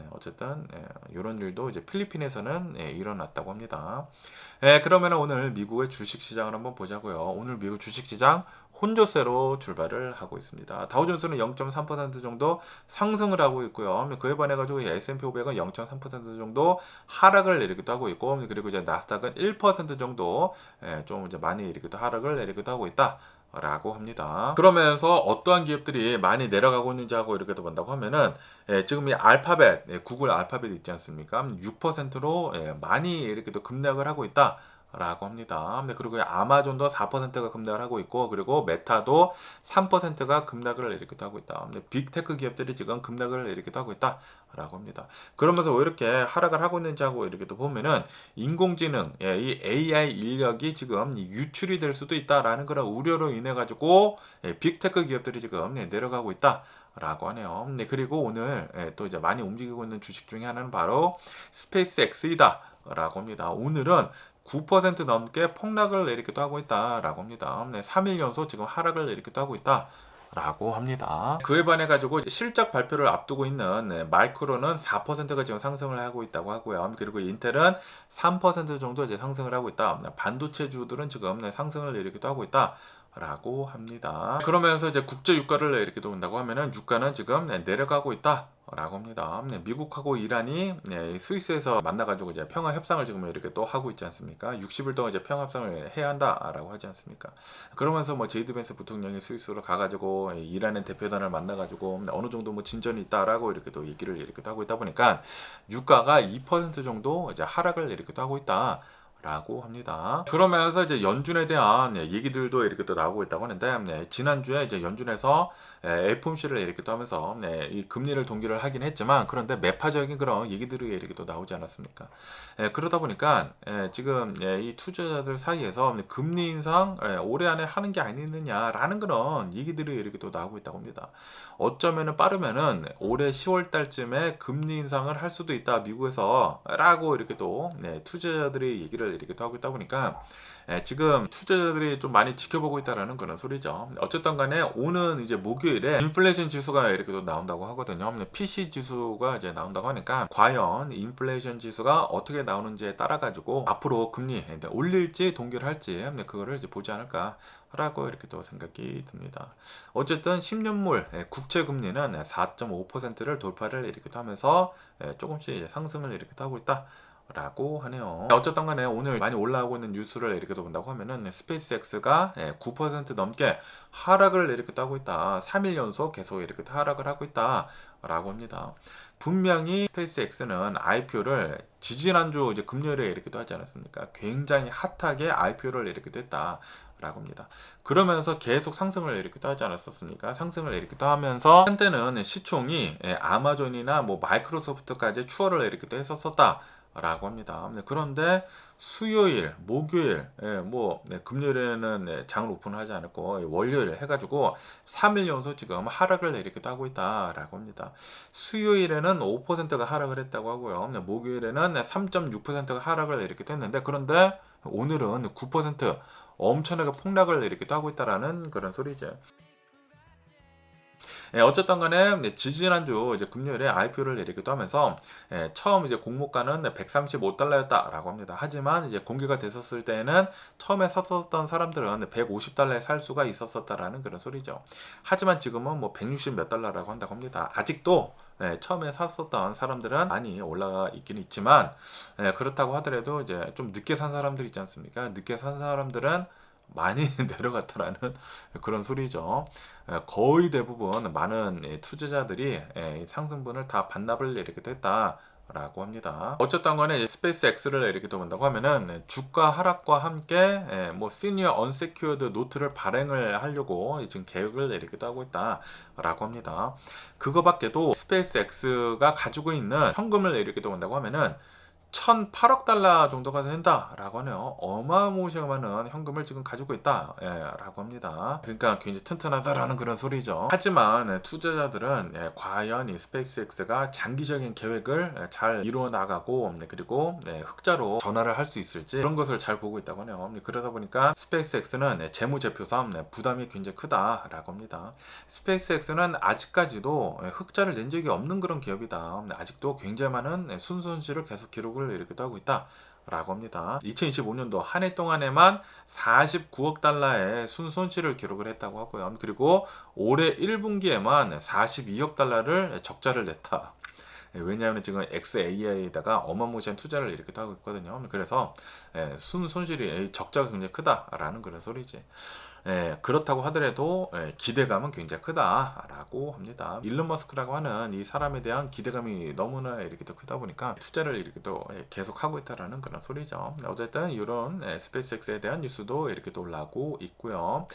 어쨌든 이런 일도 이제 필리핀에서는 일어났다고 합니다. 그러면 오늘 미국의 주식시장을 한번 보자고요. 오늘 미국 주식시장 혼조세로 출발을 하고 있습니다. 다우존스는 0.3% 정도 상승을 하고 있고요. 그에 반해 가지고 S&P 500은 0.3% 정도 하락을 내리기도 하고 있고, 그리고 이제 나스닥은 1% 정도 좀 이제 많이 이렇게 또 하락을 내리기도 하고 있다. 라고 합니다. 그러면서 어떠한 기업들이 많이 내려가고 있는지 하고 이렇게 또 본다고 하면은 지금 이 알파벳, 구글 알파벳 있지 않습니까? 6%로 많이 이렇게 또 급락을 하고 있다. 라고 합니다. 그리고 아마존도 4%가 급락을 하고 있고, 그리고 메타도 3%가 급락을 이렇게 하고 있다. 빅테크 기업들이 지금 급락을 이렇게 하고 있다. 라고 합니다. 그러면서 왜 이렇게 하락을 하고 있는지 하고 이렇게 또 보면은 인공지능, 이 AI 인력이 지금 유출이 될 수도 있다라는 그런 우려로 인해 가지고 빅테크 기업들이 지금 내려가고 있다. 라고 하네요. 네, 그리고 오늘 또 이제 많이 움직이고 있는 주식 중에 하나는 바로 스페이스 X이다 라고 합니다. 오늘은 9% 넘게 폭락을 내리기도 하고 있다라고 합니다. 네, 3일 연속 지금 하락을 내리기도 하고 있다. 라고 합니다. 그에 반해 가지고 실적 발표를 앞두고 있는 마이크론은 4%가 지금 상승을 하고 있다고 하고요. 그리고 인텔은 3% 정도 이제 상승을 하고 있다. 반도체주들은 지금 상승을 내리기도 하고 있다. 라고 합니다. 그러면서 이제 국제 유가를 이렇게 본다고 하면은 유가는 지금 내려가고 있다. 라고 합니다. 미국하고 이란이 스위스에서 만나가지고 이제 평화 협상을 지금 이렇게 또 하고 있지 않습니까? 60일 동안 이제 평화 협상을 해야 한다라고 하지 않습니까? 그러면서 뭐 제이드 벤스 부통령이 스위스로 가가지고 이란의 대표단을 만나가지고 어느 정도 뭐 진전이 있다라고 이렇게 또 얘기를 이렇게 또 하고 있다 보니까 유가가 2% 정도 이제 하락을 이렇게 또 하고 있다. 라고 합니다. 그러면서 이제 연준에 대한 얘기들도 이렇게 또 나오고 있다고 하는데 지난주에 이제 연준에서 FOMC를 이렇게 또 하면서 이 금리를 동결을 하긴 했지만 그런데 매파적인 그런 얘기들이 이렇게 또 나오지 않았습니까? 그러다 보니까 지금 이 투자자들 사이에서 금리 인상 올해 안에 하는 게 아니느냐라는 그런 얘기들이 이렇게 또 나오고 있다고 합니다. 어쩌면은 빠르면은 올해 10월 달쯤에 금리 인상을 할 수도 있다 미국에서라고 이렇게 또 투자자들이 얘기를 이렇게 또 하고 있다 보니까 지금 투자자들이 좀 많이 지켜보고 있다라는 그런 소리죠. 어쨌든 간에 오는 이제 목요일에 인플레이션 지수가 이렇게 또 나온다고 하거든요. PC 지수가 이제 나온다고 하니까 과연 인플레이션 지수가 어떻게 나오는지에 따라 가지고 앞으로 금리 올릴지 동결할지 그거를 이제 보지 않을까 라고 이렇게 또 생각이 듭니다. 어쨌든 10년물 국채 금리는 4.5%를 돌파를 이렇게 하면서 조금씩 상승을 이렇게 하고 있다. 라고 하네요. 어쨌든 간에 오늘 많이 올라오고 있는 뉴스를 이렇게 본다고 하면은 스페이스X가 9% 넘게 하락을 이렇게 하고 있다. 3일 연속 계속 이렇게 하락을 하고 있다. 라고 합니다. 분명히 스페이스X는 IPO를 지지난주 이제 금요일에 이렇게 하지 않았습니까? 굉장히 핫하게 IPO를 이렇게 했다. 라고 합니다. 그러면서 계속 상승을 이렇게 하지 않았었습니까? 상승을 이렇게 하면서 한때는 시총이 아마존이나 뭐 마이크로소프트까지 추월을 이렇게 했었었다. 라고 합니다. 그런데 수요일, 목요일, 금요일에는 장을 오픈하지 않았고 월요일 해가지고 3일 연속 지금 하락을 이렇게 하고 있다라고 합니다. 수요일에는 5%가 하락을 했다고 하고요. 목요일에는 3.6%가 하락을 이렇게 했는데 그런데 오늘은 9% 엄청나게 폭락을 이렇게 하고 있다라는 그런 소리죠. 어쨌든 간에 지지난주 이제 금요일에 IPO를 내리기도 하면서 처음 이제 공모가는 135달러였다라고 합니다. 하지만 이제 공개가 됐었을 때는 처음에 샀었던 사람들은 150달러에 살 수가 있었었다라는 그런 소리죠. 하지만 지금은 뭐 160 몇 달러라고 한다고 합니다. 아직도 처음에 샀었던 사람들은 많이 올라가 있긴 있지만 그렇다고 하더라도 이제 좀 늦게 산 사람들 있지 않습니까? 늦게 산 사람들은 많이 내려갔다라는 그런 소리죠. 거의 대부분 많은 투자자들이 상승분을 다 반납을 이렇게 됐다. 라고 합니다. 어쨌든 간에 스페이스 X를 이렇게 본다고 하면은 주가 하락과 함께 뭐 시니어 언세큐어드 노트를 발행을 하려고 지금 계획을 이렇게 하고 있다 라고 합니다. 그거밖에도 스페이스 X가 가지고 있는 현금을 이렇게 본다고 하면은 1,008억 달러 정도가 된다라고 하네요. 어마무시한 현금을 지금 가지고 있다 라고 합니다. 그러니까 굉장히 튼튼하다라는 그런 소리죠. 하지만 투자자들은 과연 이 스페이스X가 장기적인 계획을 잘 이루어 나가고 그리고 흑자로 전환을 할 수 있을지 그런 것을 잘 보고 있다고 하네요. 그러다 보니까 스페이스X는 재무제표상 부담이 굉장히 크다라고 합니다. 스페이스X는 아직까지도 흑자를 낸 적이 없는 그런 기업이다. 아직도 굉장히 많은 순손실을 계속 기록을 이렇게 하고 있다. 라고 합니다. 2025년도 한 해 동안에만 49억 달러의 순손실을 기록을 했다고 하고요. 그리고 올해 1분기에만 42억 달러를 적자를 냈다. 왜냐하면 지금 XAI에다가 어마무시한 투자를 이렇게 하고 있거든요. 그래서 순손실이 적자가 굉장히 크다라는 그런 소리지. 그렇다고 하더라도 기대감은 굉장히 크다라고 합니다. 일론 머스크라고 하는 이 사람에 대한 기대감이 너무나 이렇게 또 크다 보니까 투자를 이렇게 또 계속 하고 있다라는 그런 소리죠. 어쨌든 이런 스페이스X에 대한 뉴스도 이렇게 또 올라오고 있고요.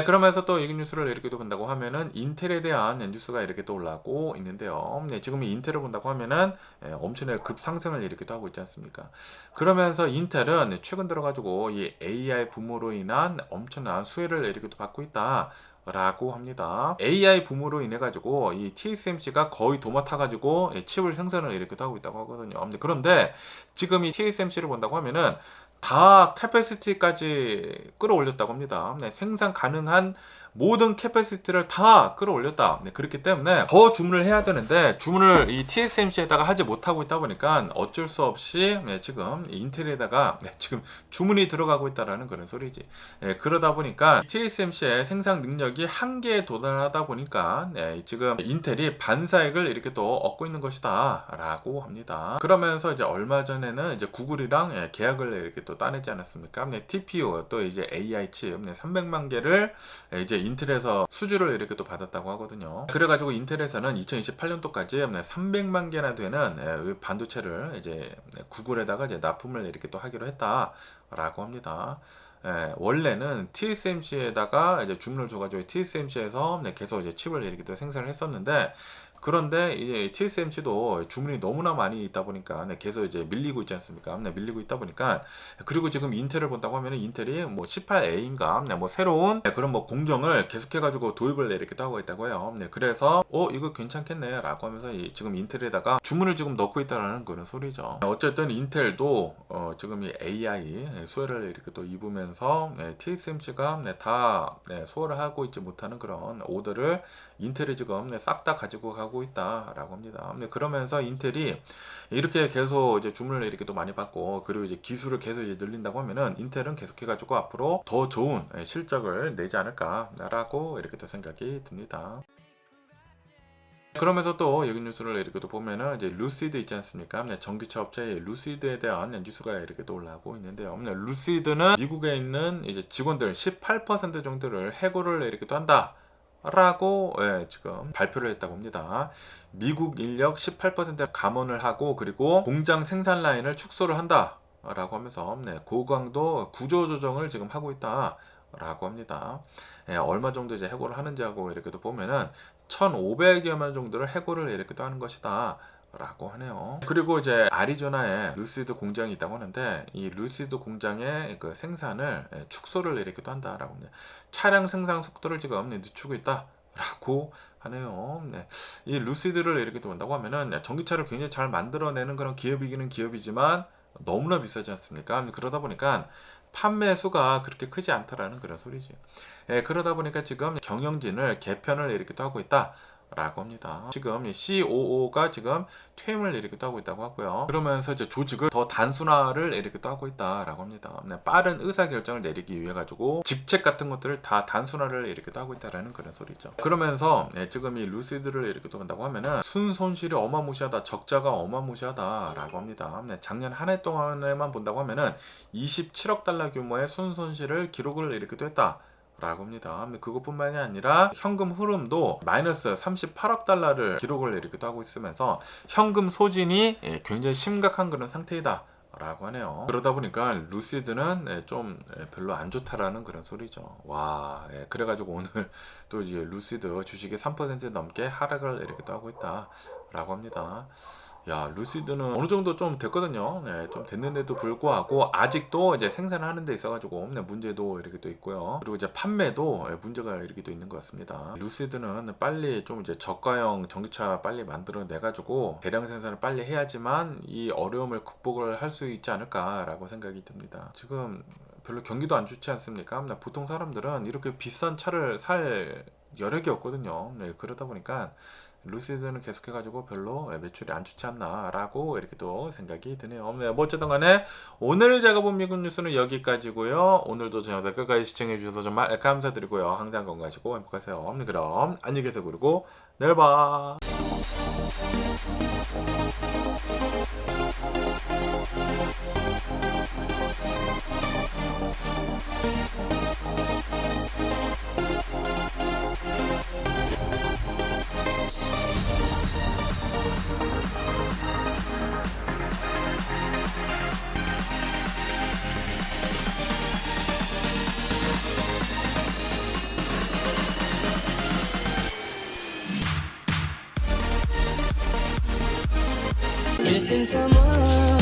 그러면서 또 이 뉴스를 이렇게 또 본다고 하면은 인텔에 대한 뉴스가 이렇게 또 올라오고 있는데요. 지금 이 인텔을 본다고 하면은 엄청나게 급상승을 이렇게 또 하고 있지 않습니까? 그러면서 인텔은 최근 들어가지고 이 AI 붐으로 인한 엄청난 수혜를 이렇게 또 받고 있다. 라고 합니다. AI 붐으로 인해 가지고 이 TSMC가 거의 도맡아 가지고 칩을 생산을 이렇게 하고 있다고 하거든요. 그런데 지금 이 TSMC를 본다고 하면은 다 캐패시티까지 끌어올렸다고 합니다. 생산 가능한 모든 캐패시티를 다 끌어올렸다. 그렇기 때문에 더 주문을 해야 되는데 주문을 이 TSMC에다가 하지 못하고 있다 보니까 어쩔 수 없이 지금 인텔에다가 지금 주문이 들어가고 있다라는 그런 소리지. 그러다 보니까 TSMC의 생산 능력이 한계에 도달하다 보니까 지금 인텔이 반사익을 이렇게 또 얻고 있는 것이다 라고 합니다. 그러면서 이제 얼마 전에는 이제 구글이랑 계약을 이렇게 또 따내지 않았습니까? TPU 또 이제 AI 칩 300만 개를 이제 인텔에서 수주를 이렇게 또 받았다고 하거든요. 그래가지고 인텔에서는 2028년도까지 300만 개나 되는 반도체를 이제 구글에다가 이제 납품을 이렇게 또 하기로 했다라고 합니다. 원래는 TSMC에다가 이제 주문을 줘가지고 TSMC에서 계속 이제 칩을 이렇게 또 생산을 했었는데, 그런데 이제 TSMC도 주문이 너무나 많이 있다 보니까 계속 이제 밀리고 있지 않습니까? 밀리고 있다 보니까, 그리고 지금 인텔을 본다고 하면 인텔이 뭐 18A인가 뭐 새로운 그런 뭐 공정을 계속해가지고 도입을 이렇게 하고 있다고 해요. 그래서 이거 괜찮겠네라고 하면서 지금 인텔에다가 주문을 지금 넣고 있다라는 그런 소리죠. 어쨌든 인텔도 지금 이 AI 수혜를 이렇게 또 입으면서 TSMC가 다 소화를 하고 있지 못하는 그런 오더를 인텔이 지금 싹 다 가지고 가고 있다라고 합니다. 그러면서 인텔이 이렇게 계속 이제 주문을 이렇게 또 많이 받고, 그리고 이제 기술을 계속 이제 늘린다고 하면은 인텔은 계속해가지고 앞으로 더 좋은 실적을 내지 않을까라고 이렇게 또 생각이 듭니다. 그러면서 또 여기 뉴스를 이렇게 또 보면은 이제 루시드 있지 않습니까? 전기차 업체 루시드에 대한 뉴스가 이렇게 또 올라오고 있는데요. 루시드는 미국에 있는 이제 직원들 18% 정도를 해고를 이렇게 또 한다. 라고 지금 발표를 했다고 합니다. 미국 인력 18% 감원을 하고, 그리고 공장 생산 라인을 축소를 한다 라고 하면서 고강도 구조 조정을 지금 하고 있다 라고 합니다. 얼마 정도 이제 해고를 하는지 하고 이렇게 또 보면은 1,500여만 정도를 해고를 이렇게 또 하는 것이다 라고 하네요. 그리고 이제 아리조나에 루시드 공장이 있다고 하는데, 이 루시드 공장의 그 생산을 축소를 이렇게 또 한다라고 합니다. 차량 생산 속도를 지금 늦추고 있다라고 하네요. 이 루시드를 이렇게 또 본다고 하면은 전기차를 굉장히 잘 만들어내는 그런 기업이기는 기업이지만 너무나 비싸지 않습니까? 그러다 보니까 판매 수가 그렇게 크지 않다라는 그런 소리지. 그러다 보니까 지금 경영진을 개편을 이렇게 또 하고 있다 라고 합니다. 지금 COO가 지금 퇴임을 이렇게 또 하고 있다고 하고요. 그러면서 이제 조직을 더 단순화를 이렇게 또 하고 있다라고 합니다. 빠른 의사 결정을 내리기 위해 가지고 직책 같은 것들을 다 단순화를 이렇게 또 하고 있다라는 그런 소리죠. 그러면서 지금 이 루시드를 이렇게 또 본다고 하면은 순손실이 어마무시하다, 적자가 어마무시하다라고 합니다. 작년 한 해 동안에만 본다고 하면은 27억 달러 규모의 순손실을 기록을 이렇게 또 했다. 라고 합니다. 그것뿐만이 아니라 현금 흐름도 마이너스 38억 달러를 기록을 이렇게 하고 있으면서 현금 소진이 굉장히 심각한 그런 상태이다 라고 하네요. 그러다 보니까 루시드는 좀 별로 안 좋다라는 그런 소리죠. 와, 그래가지고 오늘 또 이제 루시드 주식이 3% 넘게 하락을 이렇게 하고 있다 라고 합니다. 야, 루시드는 어느 정도 좀 됐거든요. 좀 됐는데도 불구하고 아직도 이제 생산을 하는 데 있어가지고 문제도 이렇게 또 있고요. 그리고 이제 판매도 문제가 이렇게 또 있는 것 같습니다. 루시드는 빨리 좀 이제 저가형 전기차 빨리 만들어내가지고 대량 생산을 빨리 해야지만 이 어려움을 극복을 할 수 있지 않을까라고 생각이 듭니다. 지금 별로 경기도 안 좋지 않습니까? 보통 사람들은 이렇게 비싼 차를 살 여력이 없거든요. 그러다 보니까 루시드는 계속해가지고 별로 매출이 안 좋지 않나 라고 이렇게 또 생각이 드네요. 뭐 어쨌든 간에 오늘 제가 본 미국 뉴스는 여기까지고요. 오늘도 제 영상 끝까지 시청해 주셔서 정말 감사드리고요. 항상 건강하시고 행복하세요. 그럼 안녕히 계세요. 그리고 내일 봐. Missing someone